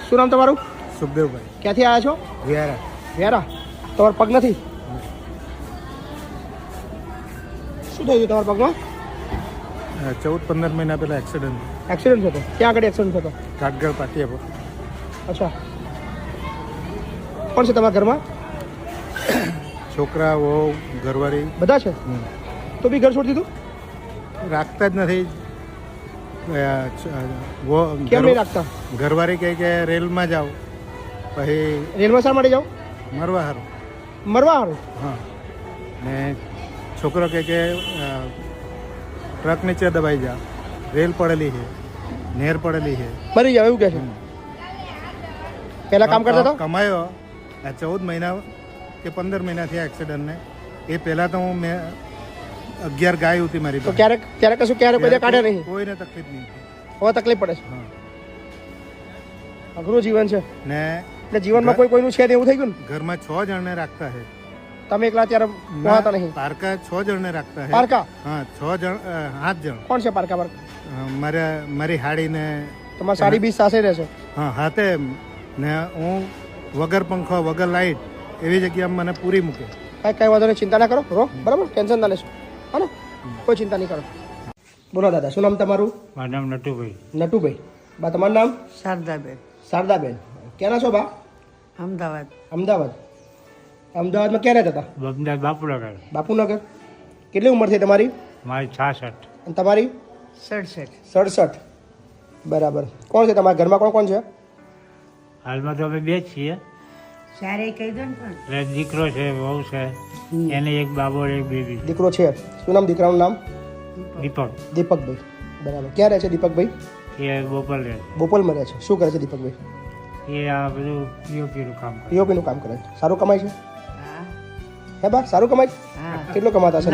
શું નામ તમારું? સુખદેવભાઈ. ક્યાંથી આવ્યા છો? વ્યારા. વ્યારા. તમારો પગ નથી? શું થયું તમારા પગમાં? 14-15 મહિના પહેલા એક્સિડન્ટ થતો? ક્યાં આગળ એક્સિડન્ટ થતો? કાટગળ પાટિયા પર. અચ્છા. કોણ છે તમારા ઘરમાં? છોકરા વહુ ઘરવાળી બધા છે. તો બી ઘર છોડી દીધું? રાખતા જ નથી. કેમ નહીં રાખતા? ઘરવાળી કહે કે રેલમાં જાઓ. પછી રેલમાં શા માટે જાઓ? મરવા હારું. મરવા હારું? હા. ને છોકરો કહે કે ટ્રક નીચે દબાઈ જા, રેલ પડેલી છે, નેર પડેલી છે, મરી જાવ એવું કહે છે. પહેલા કામ કરતા હતા? કમાયો. આ 14 મહિના કે 15 મહિના થયા એક્સિડન્ટને. એ પહેલાં તો મેં 11 ગાય હતી મારી તો ક્યારેક કશું કોઈ કાઢ્યા નહીં? કોઈને તકલીફ નહીં. હવે તકલીફ પડે છે. હા. અઘરું જીવન છે ને એટલે જીવનમાં કોઈનું છે એવું થઈ ગયું ને. ઘરમાં 6 જણને રાખતા છે. તમે એકલા ત્યારે પહોંચતા નહીં? પારકા 6 જણને રાખતા છે. પારકા? હા, 7 જણ. કોણ છે પારકા? મારી હાડીને. તમારી સાડી બી સાથે રહેશે? હા, હાથે. ને હું વગર પંખો વગર લાઈટ એવી જગ્યાએ મને પૂરી મૂકે. કઈ વાંધો નહીં, ચિંતા ના કરો. બરાબર, ટેન્શન ના લેશો. હા ને, કોઈ ચિંતા નહીં કરો. બોલો દાદા, શું નામ તમારું? મારું નામ નટુભાઈ. નટુભાઈ. બા તમારું નામ? શારદાબેન. શારદાબેન. ક્યાંના છો બા? અમદાવાદ. અમદાવાદમાં ક્યાં રહેતા હતા? અમદાવાદ બાપુનગર. બાપુનગર. કેટલી ઉંમર થઈ તમારી? મારી 66. અને તમારી? 67. બરાબર. કોણ છે તમારા ઘરમાં? કોણ છે? હાલમાં તો અમે 2 જ છીએ. સારે કહી દો ને પણ. એટલે દીકરો છે, વહુ છે, એને એક બાબો એક બેબી. દીકરો છે. શું નામ દીકરાનું નામ? દીપક. દીપકભાઈ. બરાબર. ક્યાં રહે છે દીપકભાઈ? એ બોપલ રહે. બોપલમાં રહે છે. શું કરે છે દીપકભાઈ? એ આ બધું પીઓપીનું કામ કરે. પીઓપીનું કામ કરે છે. સારું કમાય છે? હા. હે બા, સારું કમાય? હા. કેટલો કમાતા છે?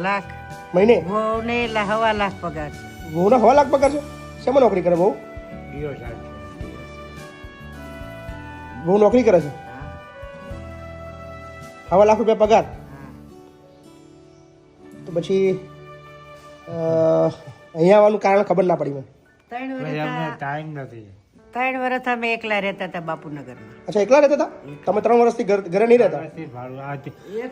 લાખ મહિને? વહુને 1.5 લાખ પગાર છે. વહુના 1.5 લાખ પગાર છે? શેમાં નોકરી કરે વહુ? પીઓ સાહેબ. વહુ નોકરી કરે છે? 1.5 લાખ રૂપિયા પગાર? તો પછી અહીંયા આવવાનું કારણ ખબર ના પડી મને. 3 અમને વર્ષ ટાઈમ નથી. 3 વર્ષ અમે એકલા રહેતા હતા બાપુનગરમાં. અચ્છા, એકલા રહેતા હતા તમે? 3 વર્ષથી ઘરે નહીં રહેતા? ભાડું આ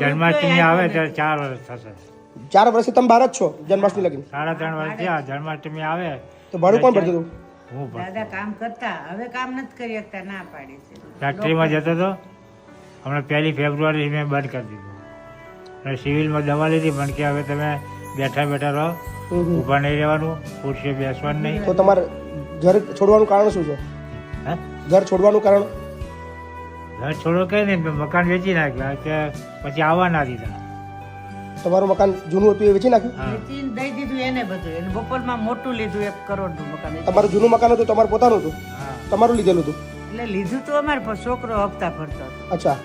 જન્માષ્ટમી આવે ત્યારે 4 વર્ષ થશે. 4 વર્ષથી તમે બહાર જ છો જન્માષ્ટમી લગીને? 3.5 વર્ષ થયા. જન્માષ્ટમી આવે તો ભાડું કોણ ભરતું હતું? હું દાદા કામ કરતા, હવે કામ નથી કરી શકતા, ના પાડી છે. ફેક્ટરીમાં જતો હતો. હમણાં 1 ફેબ્રુઆરી મેં બંધ કરી દીધું. અને સિવિલમાં દવા લીધી, પણ કે હવે તમે બેઠા રહો, ઊભા નહીં રહેવાનું, ખુરશીએ બેસવાનું નહીં. તો તમારે ઘર છોડવાનું કારણ શું છે? હે? ઘર છોડવાનું કારણ? ઘર છોડો કઈ નહીં, મેં મકાન વેચી નાખ્યા કે પછી આવવા ના દીધા. તમારું મકાન જૂનું હતું એ વેચી નાખ્યું? હા. વેચીને દઈ દીધું એને બધું. એને બપોરમાં મોટું લીધું 1 કરોડનું મકાન. તમારું જૂનું મકાન હતું, તમારું પોતાનું હતું? હા. તમારું લીધેલું હતું? એટલે લીધું તો અમારે પણ છોકરો હપ્તા ભરતો હતો. અચ્છા.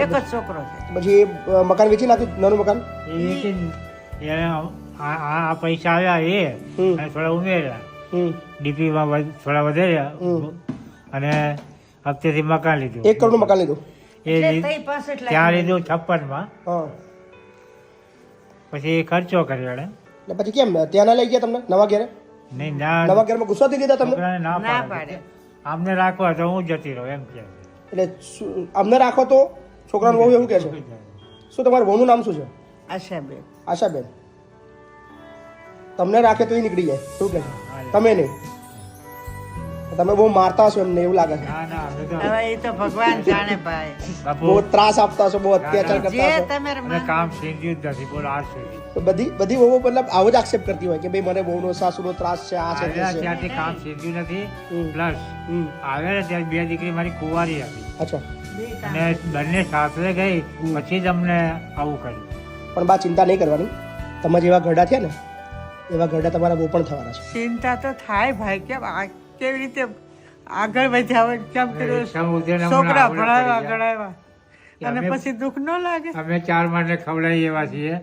એક જ છોકરો છે. પછી એ મકાન વેચી નાખ્યું, નાનું મકાન? એ વેચીને આ પૈસા આવ્યા એ અને થોડા ઉમેર્યા, ડીપીમાં થોડા વધાર્યા અને હપ્તેથી મકાન લીધું. 1 કરોડનું મકાન લીધું? એ ત્યાં લીધું 56માં. હા. પછી ખર્ચો કર્યો એને. એટલે પછી કેમ ત્યાં ના લઈ ગયા તમને નવા ઘેરે? નહીં ના, નવા ઘેરમાં ગુસ્સાથી લીધા તમને? છોકરાને ના ના પાડે. પાડે. આમને રાખવા તો હું જતી રહું એમ કે. એટલે અમને રાખો તો છોકરાનું વહુ એવું કહે છે? શું તમારું વહુનું નામ શું છે? આશાબેન. આશાબેન. તમને રાખે તો એ નીકળી જાય શું કે છે? તમે નહીં? તમે બહુ મારતા હશો એમને એવું લાગે છે. ના ના, અમે તો હવે એ તો ભગવાન જાણે ભાઈ. બાપુ બહુ ત્રાસ આપતા હશો, બહુ અત્યાચાર કરતા જે હશો. તમે અમે કામ શીખ્યું જ નથી. બોલો આ સુધી તો બધી વહુઓ મતલબ આવો જ આક્ષેપ કરતી હોય કે ભાઈ મને બહુનો સાસુનો ત્રાસ છે, આ છે, તે આવ્યા છે. ત્યારથી કામ શીખ્યું નથી. પ્લસ હમ. આવ્યા ને ત્યારે 2 દીકરી મારી કુંવારી હતી અચ્છા. અને બંને સાસરે ગઈ પછી જ અમને આવું કર્યું. પણ બા ચિંતા નહીં કરવાની. તમે જેવા ઘરડા થયા ને એવા ઘરડા તમારા બહુ પણ થવાના છે. ચિંતા તો થાય ભાઈ, કેમ કેવી રીતે આગળ વધ્યા હોય, કેમ કર્યું, છોકરા ભણાવ્યા ગણાવ્યા અને પછી દુઃખ ન લાગે. અમે 4 માણને ખવડાવી એવા છીએ.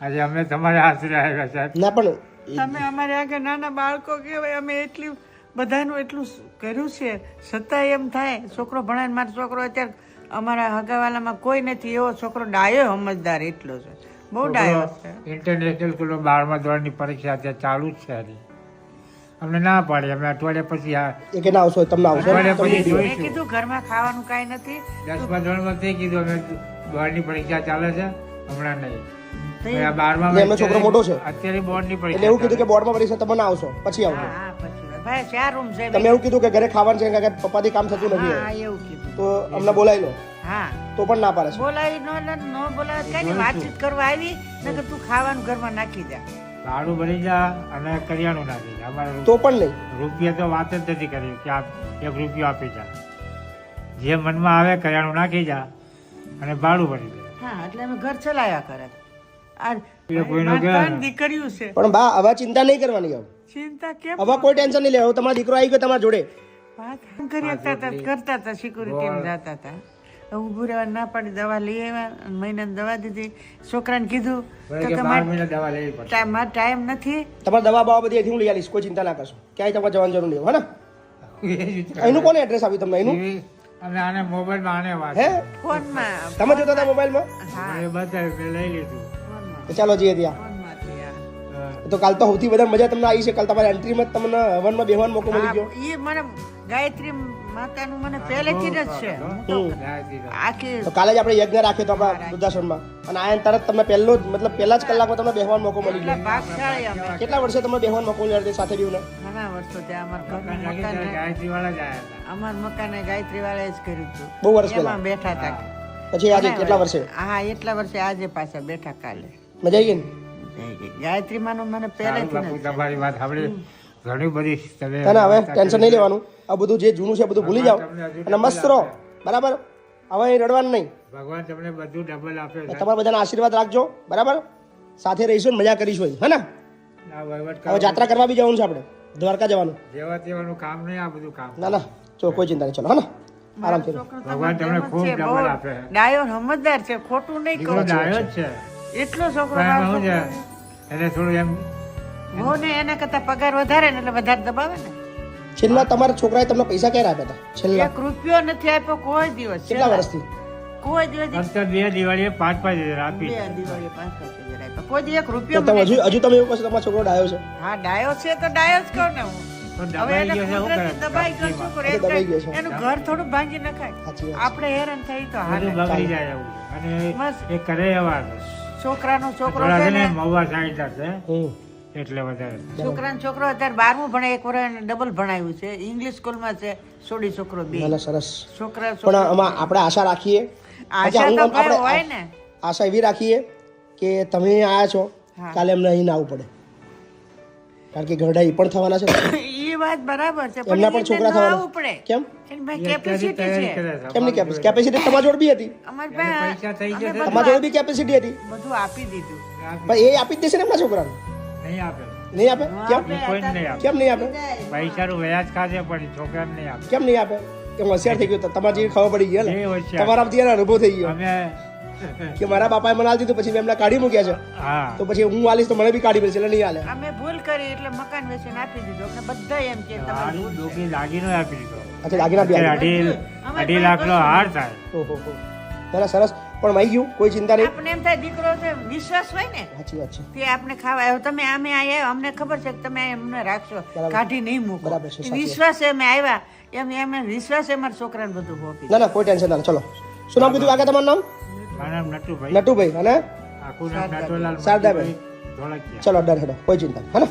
આજે અમે તમારા આશરે આવ્યા સાહેબ. ના પણ તમે અમારે આગળ નાના બાળકો કહેવાય, અમે એટલી બધાનું એટલું કર્યું છે છતાંય એમ થાય છોકરો ભણાય. મારો છોકરો અત્યારે અમારા હગાવાલામાં કોઈ નથી એવો છોકરો, ડાયો સમજદાર એટલો છે, બહુ ડાયો છે. ઇન્ટરનેશનલ સ્કૂલમાં 12મા ધોરણની પરીક્ષા અત્યારે ચાલુ જ છે. અમને ના પાડી અમે અઠવાડિયા પછી એ કે ના આવશો તમને આવશો અઠવાડિયા તમે પછી કીધું. મેં કીધું ઘરમાં ખાવાનું કાંઈ નથી 10મા ધોરણમાં તે કીધું અમે બોર્ડની પરીક્ષા ચાલે છે હમણાં નહીં તો હવે આ 12મા એટલે એમનો છોકરો મોટો છે અત્યારે બોર્ડની એટલે એવું કીધું કે પરીક્ષા બોર્ડમાં પરીક્ષા તમે ના આવશો પછી આવશો હા પછી ભાઈ 4 રૂમ છે તમે એવું કીધું કે ઘરે ખાવાનું છે કારણ કે પપ્પાથી કામ થતું નથી હા એવું કીધું તો અમને બોલાવી લો હા તો પણ ના પાડે છે બોલાવી ન બોલાવે કઈ નહીં, વાતચીત કરવા આવી નકર તું ખાવાનું ઘરમાં નાખી દે ભાડું ભરી જા અને કરિયાણું નાખી જા અમારે તો પણ નહીં રૂપિયા તો વાત જ નથી કરી કે આપ 1 રૂપિયો આપી જા જે મનમાં આવે કરિયાણું નાખી જા અને ભાડું ભરી દે હા એટલે અમે ઘર ચલાવ્યા કરે આ એ કોઈનો મારી ઘર. ત્રણ દીકરીઓ છે પણ બા હવે ચિંતા નહીં કરવાની હવે ચિંતા કેમ હવે કોઈ ટેન્શન નહીં લેવું તમારો દીકરો આવી ગયો તમારા જોડે વાત કરી શકતા હતા કરતા હતા સિક્યુરિટી જતા હતા ઊભું રહેવા ના પાડી દવા લઈ આવ્યા અને મહિનાની દવા દીધી છોકરાને કીધું કે કે 12 મહિના દવા લેવી પડશે મારે ટાઈમ નથી તમારે દવા બવા બધી અહીંથી હું લઈ આવીશ કોઈ ચિંતા ના કરશો ક્યાંય તમારે જવાની જરૂર નહીં હે ને અહીંનું કોને એડ્રેસ આપ્યું તમને અહીંનું અમે આને મોબાઈલમાં આને વાત હે ફોનમાં તમે જોતા હતા મોબાઈલમાં હા એ બતાવ્યું મેં લઈ લીધું ફોનમાં તો ચાલો જઈએ ત્યાં ફોનમાંથી આ. તો કાલ તો સૌથી વધારે મજા તમને આવી છે કાલ તમારી એન્ટ્રીમાં જ તમને હવનમાં બેહવાનો મોકો મળી ગયો હા, ઈ મને ગાયત્રી માતાનું મને પહેલેથી જ છે હું તો આખી તો કાલે જ આપણે યજ્ઞ રાખ્યો તો આપણા વૃદ્ધાશ્રમમાં અને આયન તરત તમને પહેલો જ મતલબ પહેલા જ કલાકમાં તમને બેહવાનો મોકો મળી એટલા ગયો ભાગશાળી અમે કેટલા વર્ષે તમને બેહવાનો મોકો મળ્યો સાથે બીવને ઘણા વર્ષો ત્યાં અમારા ઘરનું મકાન ગાયત્રી વાળા જ આવ્યા હતા અમારા મકાને ગાયત્રી વાળાએ જ કર્યું હતું બહુ વર્ષ પહેલા એમાં બેઠા હતા પછી આજે કેટલા વર્ષે હા એટલા વર્ષે આજે પાછા બેઠા કાલે મજા આવી ગઈ ને ગાયત્રી માનું મને પહેલેથી બાપુ જ તમારી વાત સાંભળી ઘણી બધી તમે ના ના હવે ટેન્શન નહીં લેવાનું આ બધું જે જૂનું છે બધું ભૂલી જાઓ અને મસ્ત રહો બરાબર હવે અહીં રડવાનું નહીં ભગવાન તમને બધું ડબલ આપે છે તમારા બધાના આશીર્વાદ રાખજો બરાબર સાથે રહીશું ને મજા કરીશું હે ને આ વહીવટ હવે જાત્રા કરવા બી જવાનું છે આપણે દ્વારકા જવાનું જેવા તેવાનું કામ નહીં આ બધું કામ ના ના ચલો કોઈ ચિંતા નહીં ચલો હા ને આરામથી રહો. છોકરો ભગવાન તમને ખૂબ છે, બહુ ડબલ આપે. ડાયો સમજદાર છે ખોટું નહીં દીકરો કહું ડાયો જ છે એટલો છોકરો પણ મારો એમાં શું છે છોકરો. એને થોડું એમ બહુ ને એના કરતા પગાર વધારે ને એટલે વધારે દબાવે ને છેલ્લા તમારા છોકરાએ તમને પૈસા ક્યારે આપ્યા હતા છેલ્લા 1 રૂપિયો નથી આપ્યો કોઈ દિવસ કેટલા વર્ષથી કોઈ દિવસ ફક્ત 2 દિવાળીએ 5-5 હજાર આપી બે દિવાળીએ 5,000 આપ્યા કોઈ દી 1 તો રૂપિયો તમે મને હજુ તમે એવું કહો છો તમારો છોકરો ડાયો છે હા ડાયો છે તો ડાયો જ કહું ને હું તો હવે દબાઈ એને ગયો છે શું કરે કુદરતી દબાઈ ગયો શું કરે? એ દબાઈ ગયો છે. એનું ઘર થોડું ભાંગી નખાય સાચી વાત આપણે હેરાન થઈ તો હાલે બધું બગડી જાય એવું અને બસ. એ કરે એવા છોકરાનો છોકરો થોડા છે છે ને ને મવા સાઈડ છે હમ એટલે વધારે છોકરાનો છોકરો અત્યારે 12મું ભણે એક વર્ષ એને ડબલ ભણાવ્યું છે ઇંગ્લિશ સ્કૂલમાં છે છોડી છોકરો બે ના ના સરસ છોકરા પણ આમાં આપણે આશા રાખીએ આશા હું તો આમ ભાઈ આપણે હોય ને આશા એવી રાખીએ કે તમે આયા છો હા. કાલે અમને અહીં ના આવવું પડે કારણ કે ગરડા એ પણ થવાના છે એ વાત બરાબર છે એમના પણ એને છોકરા ન આવવું થવાના પડે કેમ એની ભાઈ કેપેસિટી તૈયારી છે કરે છે કેમની કેપેસિટી તમારી જોડે બી હતી અમારી એને પાસે પૈસા થઈ જશે અમે તમારી જોડે બી કેપેસિટી હતી બધું આપી દીધું પણ એ આપી જ દેશે ને એમના છોકરાને નહીં આપે નહીં આપે કેમ કોઈ નહીં આપે કેમ નહીં આપે પૈસાનું વ્યાજ ખાશે પણ છોકરાને નહીં આપે કેમ નહીં આપે એમ હોશિયાર થઈ ગયો તમારે જેવી ખબર પડી ગઈ એ ને હોશિયાર. તમારામાંથી એનો અનુભવ થઈ ગયો અમે કે મારા બાપાએ મને આલી દીધું પછી મેં એમને કાઢી મૂક્યા છે હા તો પછી હું આલીશ તો મને બી કાઢી મળશે એટલે નહીં હાલે અમે ભૂલ કરી એટલે મકાન વેચીને આપી દીધું અમને બધા એમ કે તમારી હારું ભૂલ છે. ડોકી દાગીનો આપી દીધો અચ્છા દાગીના બી અત્યારે આલી. 2.5 લાખનો હાર થાય ઓહો હો ના સરસ પણ મળી ગયું કોઈ ચિંતા નહીં આપણે એમ થાય દીકરો છે વિશ્વાસ હોય ને સાચી વાત છે તે આપણે ખાવા આવ્યો તમે આમે આવ્યા અમને ખબર છે કે તમે અમને રાખશો બરાબર. કાઢી નહીં મૂકો બરાબર છે, એ સાચી વિશ્વાસ અમે આવ્યા એમ એમ વિશ્વાસ મારા છોકરાને બધું હોપી ના ના કોઈ ટેન્શન ના લે. ચલો શું નામ કીધું આગળ તમારું નામ મારું નામ નટુભાઈ નટુભાઈ અને આખું નામ નટુલાલ શારદાબેન. ધોળકિયા ચલો ડર હેડો કોઈ ચિંતા નહીં, હે ને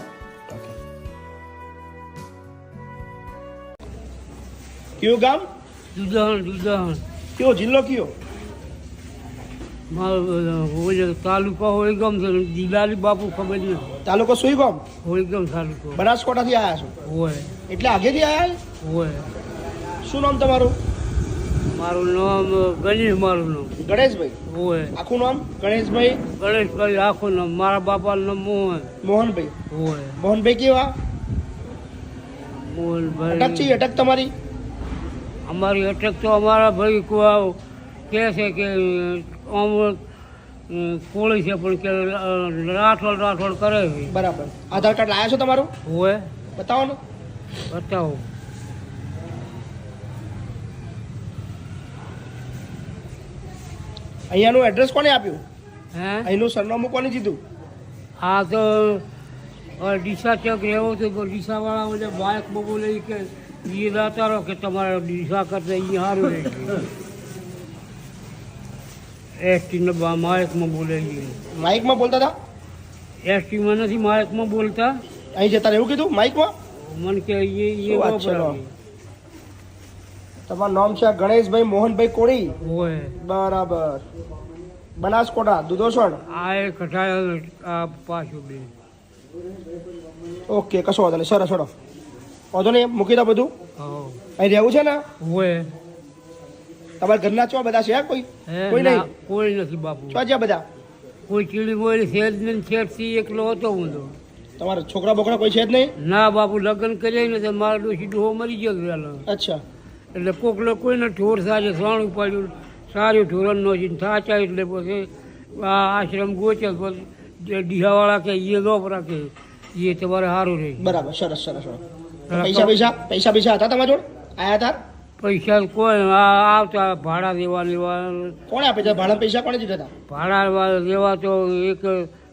કયું ગામ દુધાણ કયો જિલ્લો કયો મારો તાલુકા હોળીગામ છે દિલાલી બાપુ ખબર નહીં તાલુકો સુઈ ગામ હોળીગામ તાલુકો બનાસકાંઠાથી આવ્યા છો હોય એટલે આગેથી આવ્યા હોય શું નામ તમારું મારું નામ ગણેશ મારું નામ ગણેશભાઈ હોય આખું નામ ગણેશભાઈ ગણેશભાઈ આખું નામ મારા બાપાનું નામ મોહન મોહનભાઈ હોય મોહનભાઈ કેવા મોહનભાઈ અટક છે અટક તમારી અમારી અટક તો અમારા ભાઈ કહે છે કે આમ કોળી છે પણ કે રાઠોડ કરે છે બરાબર આધાર કાર્ડ લાયા છો તમારું હોય બતાવો ને બતાવો અહીંયાનું એડ્રેસ કોને આપ્યું હે અહીંનું સરનામું કોને દીધું આ તો હવે ડીસા ચેક રહેવો તો ડીસાવાળા બધા બાઇકમાં બોલે કે એ દાતા રહો કે તમારે ડીસા કરતા અહીંયા સારું રહે એસટીને માયકમાં બોલે માઇકમાં બોલતા હતા એસટીમાં નથી માયકમાં બોલતા અહીં જતા એવું કીધું માઇકમાં મને કે શું વાત છે લો? તમારું નામ છે ગણેશભાઈ મોહનભાઈ કોળી, હોય બરાબર, બનાસકોટા દુધોસણ. આ એક કઠાય આ પાછું બે ઓકે, કશો વાંધો નહીં, સરસ ચડો, વાંધો નહીં, મૂકી દો બધું. હા અહીં રહેવું છે ને? હોય તમારા ઘરના છો બધા છે કોઈ? હે કોઈ નહીં? કોઈ નથી બાપુ છો છે બધા? કોઈ ચીડી બોલી સેલ્સમેન છેડથી એકલો હતો હું તો તમારા છોકરા બોકરા કોઈ છે જ નહીં? ના બાપુ લગ્ન કર્યા ને તો મારા ડોશી ડોહો મરી ગયો વહેલો અચ્છા, એટલે કોકલો કોઈને ઠોર સાજે સાણું પાડ્યું સારું ઠોરણ નો છે થાચા એટલે પછી આ આશ્રમ ગોચે પછી ડીહાવાળા કે એ લોપ રાખે એ તમારે સારું રહે બરાબર, સરસ સરસ સરસ. પૈસા પૈસા હતા તમારા જોડે? આયા હતા? પૈસા કોઈ આવતા ભાડા દેવા લેવા કોણે આપે છે ભાડા? પૈસા કોણે દીધા હતા? ભાડા લેવા તો એક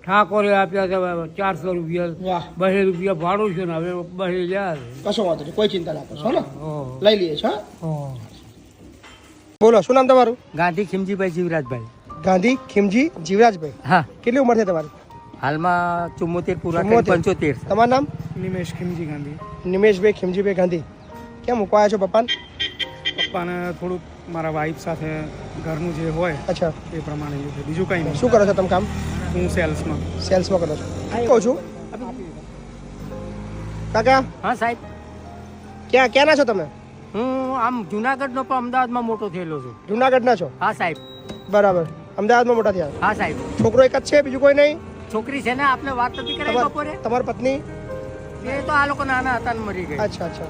ઠાકોરે આપ્યા હતા 400 રૂપિયા, વાહ, 200 રૂપિયા ભાડું છે ને હવે 200 લ્યા કશો વાંધો નહીં, કોઈ ચિંતા ના કરશો ને, ઓહ. લઈ લઈએ છો. બોલો, શું નામ તમારું? ગાંધી ખીમજીભાઈ જીવરાજભાઈ. ગાંધી ખીમજી જીવરાજભાઈ. હા, કેટલી ઉંમર છે તમારી? હાલમાં 74 પૂરા 74. 75. તમારું નામ? નિમેશ ખીમજી ગાંધી. નિમેશભાઈ ખીમજીભાઈ ગાંધી. કેમ મૂકવા આવ્યા છો પપ્પાને? પપ્પાને થોડુંક મારા વાઈફ સાથે ઘરનું જે હોય અચ્છા, એ પ્રમાણે છે, બીજું કંઈ નહીં. શું કરો છો તમે કામ? હું સેલ્સમાં. સેલ્સમાં કરો છો? કહું છું કાકા, હા સાહેબ, ક્યાંના છો તમે? હું આમ જુનાગઢનો પણ અમદાવાદમાં મોટો થયેલો છું. જુનાગઢના છો? હા સાહેબ. બરાબર, અમદાવાદમાં મોટા થયા. હા સાહેબ. છોકરો એક જ છે, બીજું કોઈ નહીં? છોકરી છે ને, આપને વાત નથી કરાવી બપોરે? તમારી પત્ની? એ તો આ લોકો નાના હતા ને મરી ગઈ. અચ્છા અચ્છા.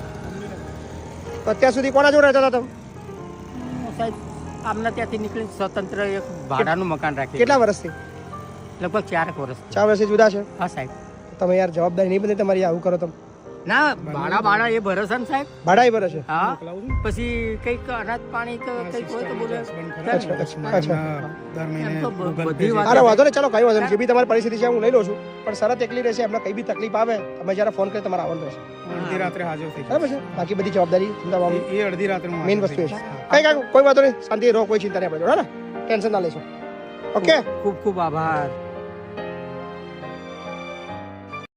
તો અત્યાર સુધી કોના જોડે રહેતા હતા તમે? સાહેબ, આમના ત્યાંથી નીકળી સ્વતંત્ર એક ભાડાનું મકાન રાખી. કેટલા વર્ષથી? લગભગ 4 વર્ષ. 4 વર્ષથી જુદા છે? હા સાહેબ. તમે યાર જવાબદારી નહીં બની તમારી, આવું કરો તમે? ના, ભાડા એ ભરોસા ને સાહેબ. ભાડા ભરે છે? હા, પછી કંઈક અનાજ પાણી કે કંઈક હોય તો બોલે. અચ્છા અચ્છા. દર મહિને એમ તો Google Pay બધી વાત. અરે વાંધો નહીં, ચાલો કઈ વાંધો નહીં, જે બી તમારી પરિસ્થિતિ છે હું લઈ લઉં છું, પણ શરત એકલી રહેશે, એમને કઈ બી તકલીફ આવે તમે જ્યારે ફોન કરી તમારે આવવાનું રહેશે, અડધી રાત્રે હાજર થઈ બરાબર છે? બાકી બધી જવાબદારી જાય. એ અડધી રાત્રે હું મેઇન હાજર વસ્તુ એ થઈ છે. કઈ કોઈ વાંધો નહીં, શાંતિ રહો, કોઈ ચિંતા નહીં આપણે જોડે ને, ટેન્શન ના લેશો. ઓકે, ખૂબ ખૂબ આભાર.